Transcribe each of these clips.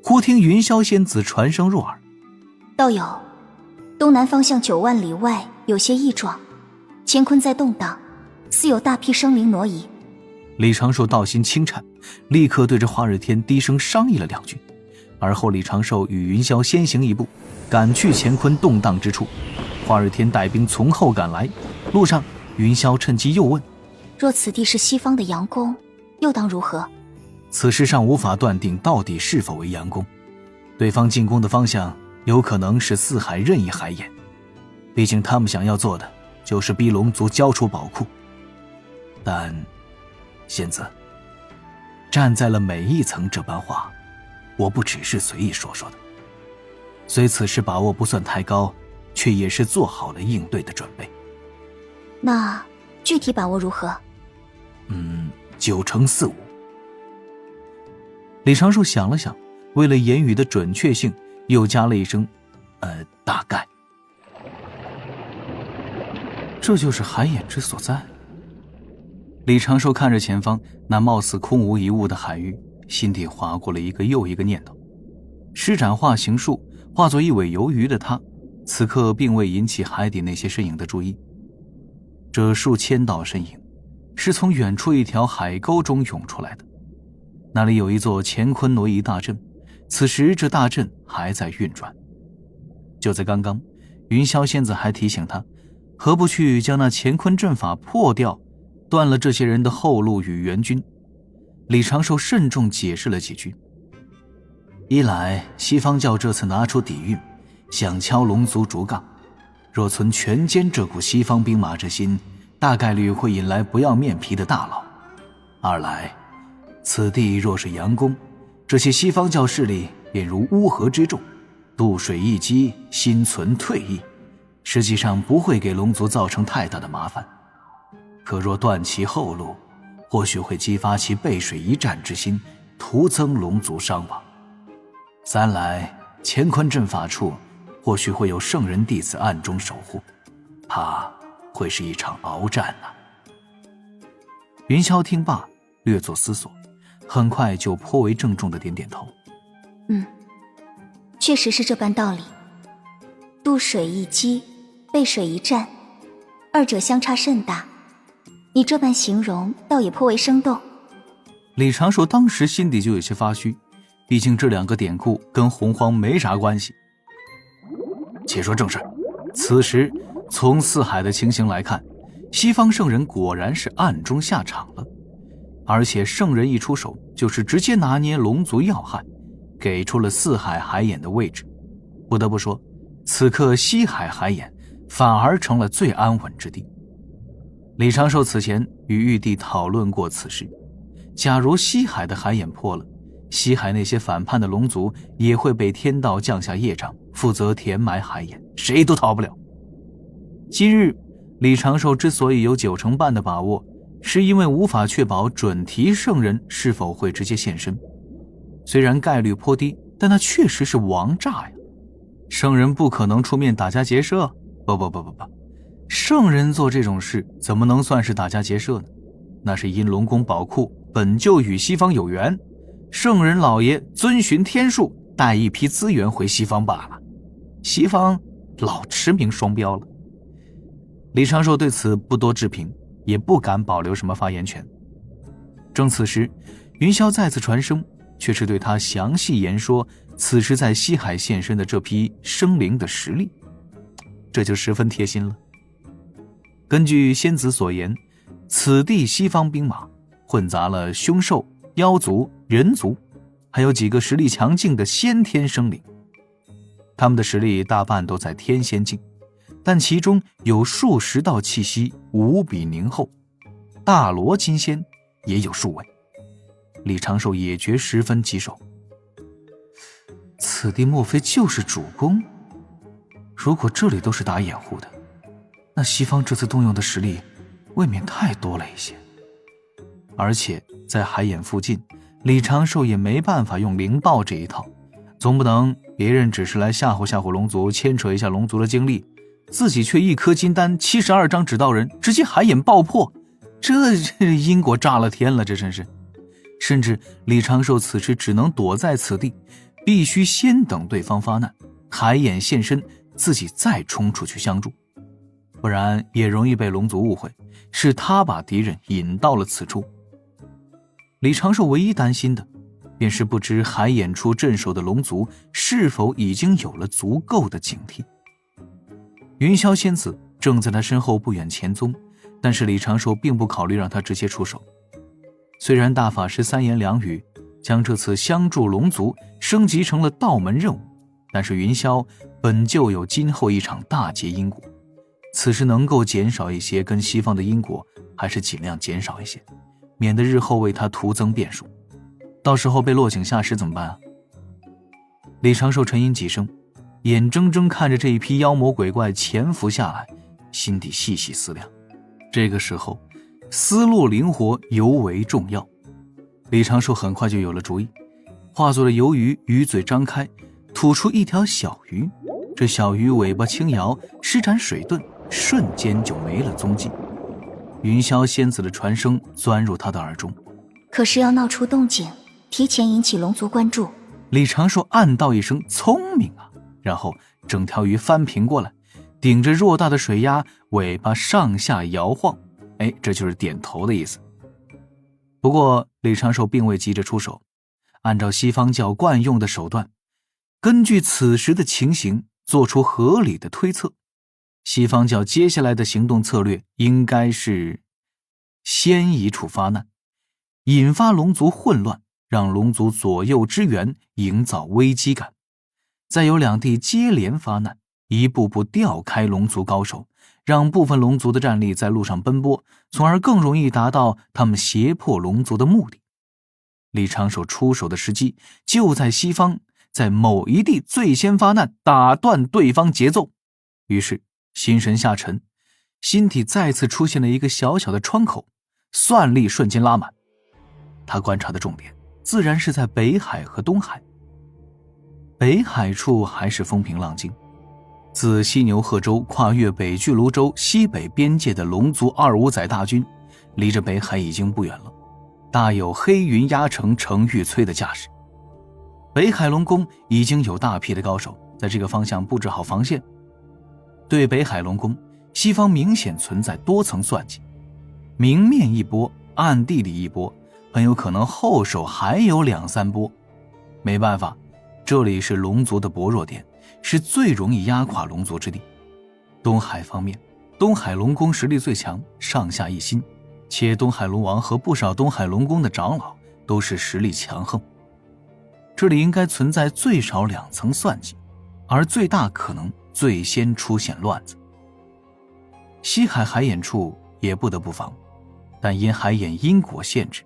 忽听云霄仙子传声入耳：道友，东南方向9万里外有些异状，乾坤在动荡，似有大批生灵挪移。李长寿道心轻颤，立刻对着华日天低声商议了2句，而后李长寿与云霄先行一步，赶去乾坤动荡之处。华日天带兵从后赶来，路上云霄趁机又问：若此地是西方的阳宫，又当如何？此事尚无法断定到底是否为阳宫，对方进攻的方向有可能是四海任意海眼，毕竟他们想要做的就是逼龙族交出宝库。但仙子，站在了每一层这般话，我不只是随意说说的，虽此时把握不算太高，却也是做好了应对的准备。那具体把握如何？9成4-5。李长寿想了想，为了言语的准确性，又加了一声大概。这就是海眼之所在。李长寿看着前方那貌似空无一物的海域，心底划过了一个又一个念头。施展化形术，化作一尾游鱼的他，此刻并未引起海底那些身影的注意。这数千道身影是从远处一条海沟中涌出来的，那里有一座乾坤挪移大阵，此时这大阵还在运转。就在刚刚，云霄仙子还提醒他，何不去将那乾坤阵法破掉，断了这些人的后路与援军。李长寿慎重解释了几句。一来西方教这次拿出底蕴，想敲龙族竹杠，若存全歼这股西方兵马之心，大概率会引来不要面皮的大佬。二来此地若是阳宫，这些西方教势力便如乌合之众，渡水一击，心存退意，实际上不会给龙族造成太大的麻烦。可若断其后路，或许会激发其背水一战之心，徒增龙族伤亡。三来乾坤阵法处或许会有圣人弟子暗中守护，怕会是一场鏖战啊。云霄听罢略作思索，很快就颇为郑重地点点头。确实是这般道理。渡水一击，背水一战，二者相差甚大，你这般形容倒也颇为生动。李长寿当时心底就有些发虚，毕竟这2个典故跟洪荒没啥关系。且说正事，此时从四海的情形来看，西方圣人果然是暗中下场了，而且圣人一出手就是直接拿捏龙族要害，给出了四海海眼的位置。不得不说，此刻西海海眼反而成了最安稳之地。李长寿此前与玉帝讨论过此事，假如西海的海眼破了，西海那些反叛的龙族也会被天道降下业障，负责填埋海眼，谁都逃不了。今日李长寿之所以有9成半的把握，是因为无法确保准提圣人是否会直接现身。虽然概率颇低，但那确实是王炸呀。圣人不可能出面打家劫舍，不，圣人做这种事怎么能算是打家劫舍呢？那是因龙宫宝库本就与西方有缘，圣人老爷遵循天数，带一批资源回西方罢了。西方老驰名双标了。李长寿对此不多置评，也不敢保留什么发言权。正此时，云霄再次传声，却是对他详细言说此时在西海现身的这批生灵的实力，这就十分贴心了。根据仙子所言，此地西方兵马混杂了凶兽、妖族、人族，还有几个实力强劲的先天生灵。他们的实力大半都在天仙境，但其中有数十道气息无比凝厚，大罗金仙也有数位。李长寿也觉十分棘手，此地莫非就是主宫？如果这里都是打掩护的，那西方这次动用的实力未免太多了一些。而且在海眼附近，李长寿也没办法用灵爆这一套，总不能别人只是来吓唬吓唬龙族，牵扯一下龙族的精力，自己却一颗金丹72张指道人直接海眼爆破，这因果炸了天了，这真是。甚至李长寿此时只能躲在此地，必须先等对方发难，海眼现身，自己再冲出去相助，不然也容易被龙族误会是他把敌人引到了此处。李长寿唯一担心的便是不知海眼处镇守的龙族是否已经有了足够的警惕。云霄仙子正在他身后不远前踪，但是李长寿并不考虑让他直接出手。虽然大法师三言两语将这次相助龙族升级成了道门任务，但是云霄本就有今后一场大劫因果，此时能够减少一些跟西方的因果，还是尽量减少一些，免得日后为他徒增变数，到时候被落井下石怎么办啊？李长寿沉吟几声，眼睁睁看着这一批妖魔鬼怪潜伏下来，心底细细思量。这个时候思路灵活尤为重要。李长寿很快就有了主意，化作了鱿鱼，鱼嘴张开，吐出一条小鱼。这小鱼尾巴轻摇，施展水遁，瞬间就没了踪迹。云霄仙子的传声钻入他的耳中，可是要闹出动静，提前引起龙族关注。李长寿暗道一声聪明啊，然后整条鱼翻平过来，顶着偌大的水压，尾巴上下摇晃，这就是点头的意思。不过李长寿并未急着出手，按照西方教惯用的手段，根据此时的情形做出合理的推测。西方教接下来的行动策略应该是先一处发难，引发龙族混乱，让龙族左右支援，营造危机感，再由两地接连发难，一步步调开龙族高手，让部分龙族的战力在路上奔波，从而更容易达到他们胁迫龙族的目的。李长寿出手的时机就在西方，在某一地最先发难，打断对方节奏。于是心神下沉，心体再次出现了一个小小的窗口，算力瞬间拉满。他观察的重点自然是在北海和东海。北海处还是风平浪静，自西牛贺州跨越北巨芦州西北边界的龙族25载大军，离着北海已经不远了，大有黑云压城城欲摧的架势。北海龙宫已经有大批的高手在这个方向布置好防线。对北海龙宫，西方明显存在多层算计，明面一波，暗地里一波，很有可能后手还有2-3波。没办法，这里是龙族的薄弱点，是最容易压垮龙族之地。东海方面，东海龙宫实力最强，上下一心，且东海龙王和不少东海龙宫的长老都是实力强横，这里应该存在最少2层算计，而最大可能最先出现乱子。西海海眼处也不得不防，但因海眼因果限制，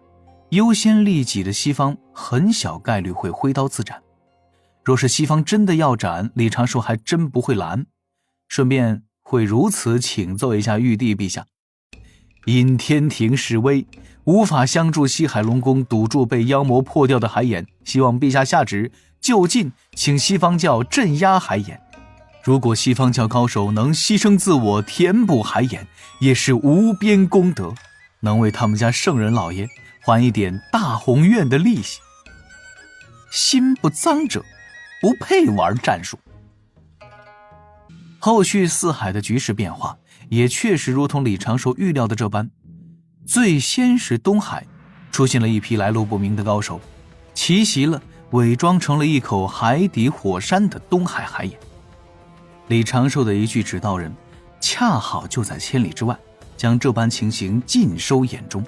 优先利己的西方很小概率会挥刀自斩。若是西方真的要斩，李长寿还真不会拦，顺便会如此请奏一下玉帝陛下。因天庭示威，无法相助西海龙宫堵住被妖魔破掉的海眼，希望陛下下旨就近请西方教镇压海眼。如果西方教高手能牺牲自我填补海眼，也是无边功德，能为他们家圣人老爷还一点大宏愿的利息。心不脏者不配玩战术。后续四海的局势变化也确实如同李长寿预料的这般，最先是东海出现了一批来路不明的高手，奇袭了伪装成了一口海底火山的东海海眼。李长寿的一句指导人恰好就在千里之外，将这般情形尽收眼中。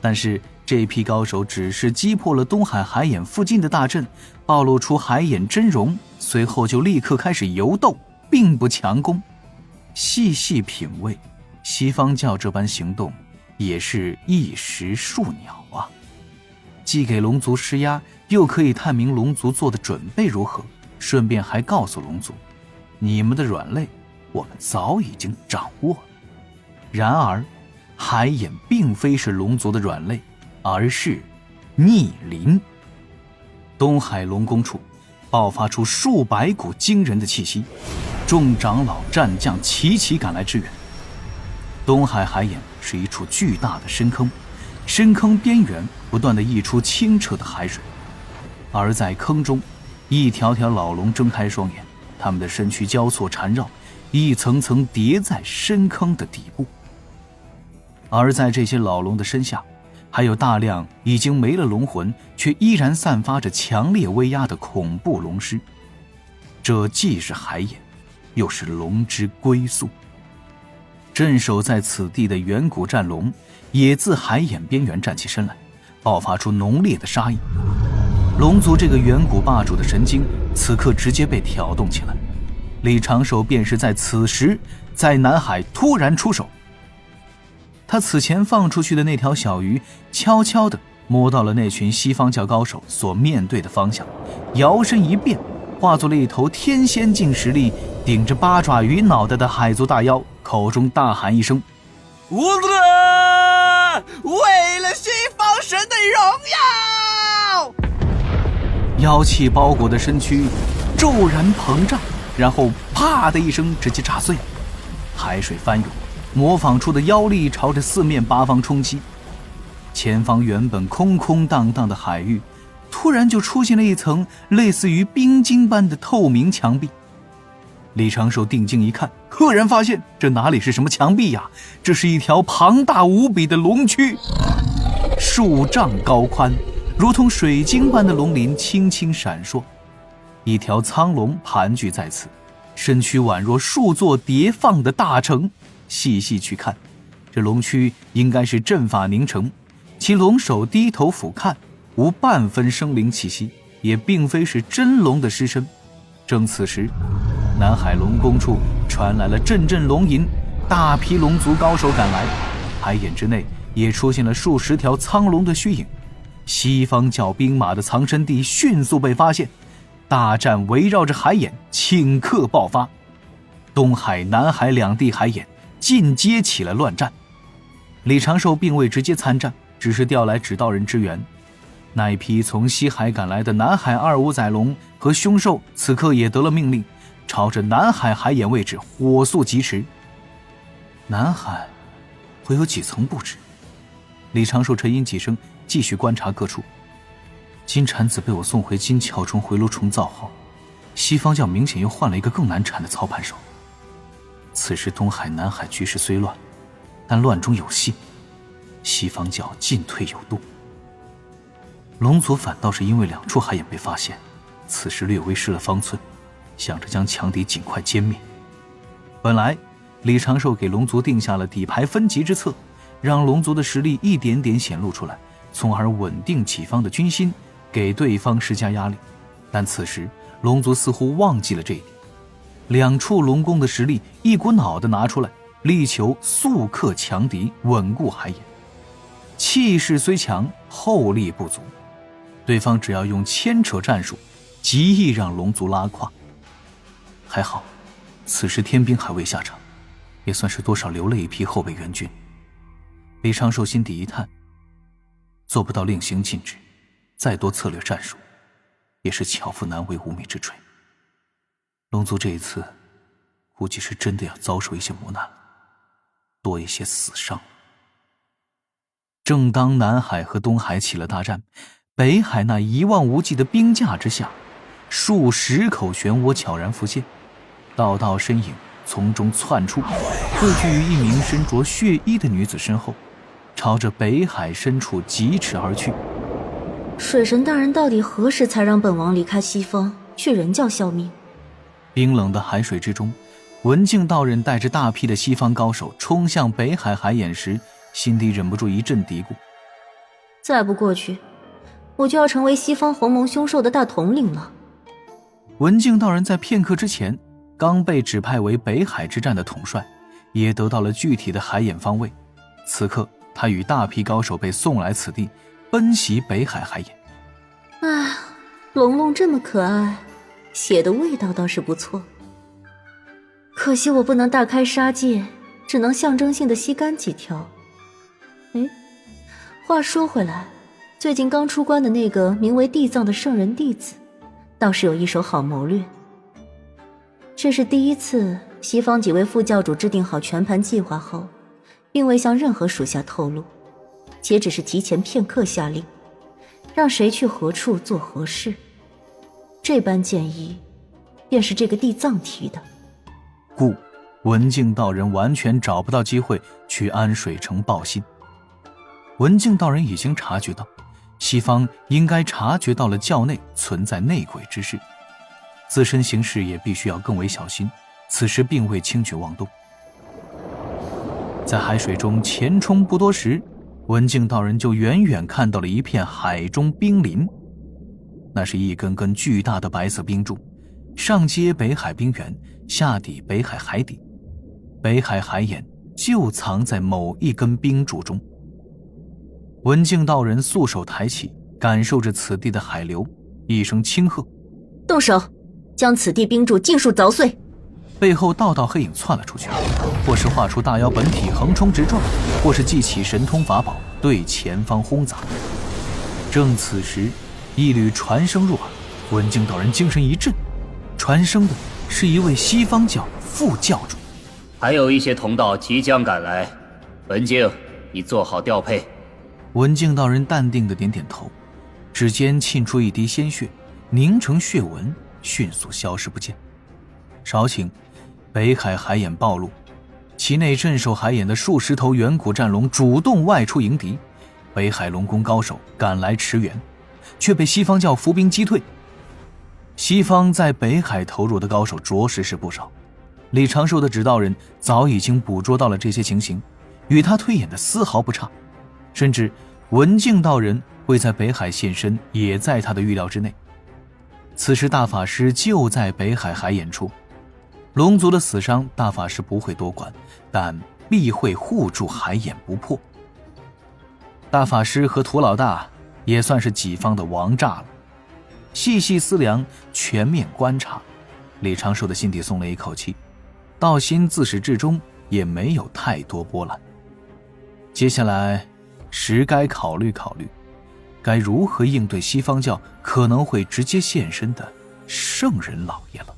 但是这批高手只是击破了东海海眼附近的大阵，暴露出海眼真容，随后就立刻开始游斗，并不强攻。细细品味，西方教这般行动也是一石数鸟啊，既给龙族施压，又可以探明龙族做的准备如何，顺便还告诉龙族，你们的软肋我们早已经掌握了。然而海眼并非是龙族的软肋，而是逆鳞。东海龙宫处爆发出数百股惊人的气息，众长老战将齐齐赶来支援。东海海眼是一处巨大的深坑，深坑边缘不断地溢出清澈的海水，而在坑中一条条老龙睁开双眼，它们的身躯交错缠绕，一层层叠在深坑的底部。而在这些老龙的身下，还有大量已经没了龙魂却依然散发着强烈威压的恐怖龙尸。这既是海眼，又是龙之归宿。镇守在此地的远古战龙也自海眼边缘站起身来，爆发出浓烈的杀意。龙族这个远古霸主的神经此刻直接被挑动起来。李长寿便是在此时在南海突然出手，他此前放出去的那条小鱼悄悄地摸到了那群西方教高手所面对的方向，摇身一变，化作了一头天仙境实力顶着八爪鱼脑袋的海族大妖，口中大喊一声：无论为了西方神的荣耀！妖气包裹的身躯骤然膨胀，然后啪的一声直接炸碎了。海水翻涌，模仿出的妖力朝着四面八方冲击。前方原本空空荡荡的海域突然就出现了一层类似于冰晶般的透明墙壁。李长寿定睛一看，赫然发现这哪里是什么墙壁呀，这是一条庞大无比的龙躯，数丈高宽，如同水晶般的龙鳞轻轻闪烁。一条苍龙盘踞在此，身躯宛若数座叠放的大城。细细去看，这龙躯应该是阵法凝成，其龙首低头俯瞰，无半分生灵气息，也并非是真龙的尸身。正此时，南海龙宫处传来了阵阵龙吟，大批龙族高手赶来，海眼之内也出现了数十条苍龙的虚影。西方教兵马的藏身地迅速被发现，大战围绕着海眼顷刻爆发。东海、南海两地海眼尽皆起了乱战。李长寿并未直接参战，只是调来指导人支援。那一批从西海赶来的南海二五仔龙和凶兽此刻也得了命令，朝着南海海眼位置火速疾驰。南海会有几层布置？李长寿沉吟几声，继续观察各处。金蝉子被我送回金壳虫回炉重造后，西方教明显又换了一个更难缠的操盘手。此时东海南海局势虽乱，但乱中有戏，西方教进退有度。龙族反倒是因为两处海眼被发现，此时略微失了方寸，想着将强敌尽快歼灭。本来李长寿给龙族定下了底牌分级之策，让龙族的实力一点点显露出来，从而稳定己方的军心，给对方施加压力。但此时龙族似乎忘记了这一点，两处龙宫的实力一股脑地拿出来，力求速克强敌，稳固海眼。气势虽强，后力不足，对方只要用牵扯战术，极易让龙族拉胯。还好此时天兵还未下场，也算是多少留了一批后备援军。李长寿心底一叹，做不到令行禁止，再多策略战术也是巧妇难为无米之炊。龙族这一次估计是真的要遭受一些磨难了，多一些死伤。正当南海和东海起了大战，北海那一望无际的冰架之下，数十口漩涡悄然浮现，道道身影从中窜出，汇聚于一名身着血衣的女子身后，朝着北海深处疾驰而去。水神大人到底何时才让本王离开西方，去人教效命？冰冷的海水之中，文静道人带着大批的西方高手冲向北海海眼时，心底忍不住一阵嘀咕：再不过去，我就要成为西方鸿蒙凶兽的大统领了。文静道人在片刻之前刚被指派为北海之战的统帅，也得到了具体的海眼方位。此刻他与大批高手被送来此地，奔袭北海海眼。唉，龙龙这么可爱，血的味道倒是不错，可惜我不能大开杀戒，只能象征性的吸干几条。话说回来，最近刚出关的那个名为地藏的圣人弟子，倒是有一手好谋略。这是第一次西方几位副教主制定好全盘计划后，并未向任何属下透露，且只是提前片刻下令，让谁去何处做何事。这般建议，便是这个地藏提的。故文静道人完全找不到机会去安水城报信。文静道人已经察觉到，西方应该察觉到了教内存在内鬼之事，自身行事也必须要更为小心，此时并未轻举妄动。在海水中前冲不多时，文静道人就远远看到了一片海中冰林，那是一根根巨大的白色冰柱，上接北海冰原，下抵北海海底，北海海眼就藏在某一根冰柱中。文静道人素手抬起，感受着此地的海流，一声轻喝：动手，将此地冰柱尽数凿碎。背后道道黑影窜了出去，或是画出大妖本体横冲直撞，或是记起神通法宝对前方轰砸。正此时，一缕传声入耳，文静道人精神一振，传声的是一位西方教副教主。还有一些同道即将赶来，文静，你做好调配。文静道人淡定的点点头，指尖沁出一滴鲜血，凝成血纹，迅速消失不见。稍顷，北海海眼暴露，其内镇守海眼的数十头远古战龙主动外出迎敌，北海龙宫高手赶来驰援，却被西方教伏兵击退。西方在北海投入的高手着实是不少，李长寿的指导人早已经捕捉到了这些情形，与他推演的丝毫不差，甚至文静道人会在北海现身也在他的预料之内。此时大法师就在北海海眼处，龙族的死伤大法师不会多管，但必会护住海眼不破。大法师和涂老大也算是己方的王炸了。细细思量，全面观察，李长寿的心底松了一口气，道心自始至终也没有太多波澜。接下来实该考虑考虑，该如何应对西方教可能会直接现身的圣人老爷了。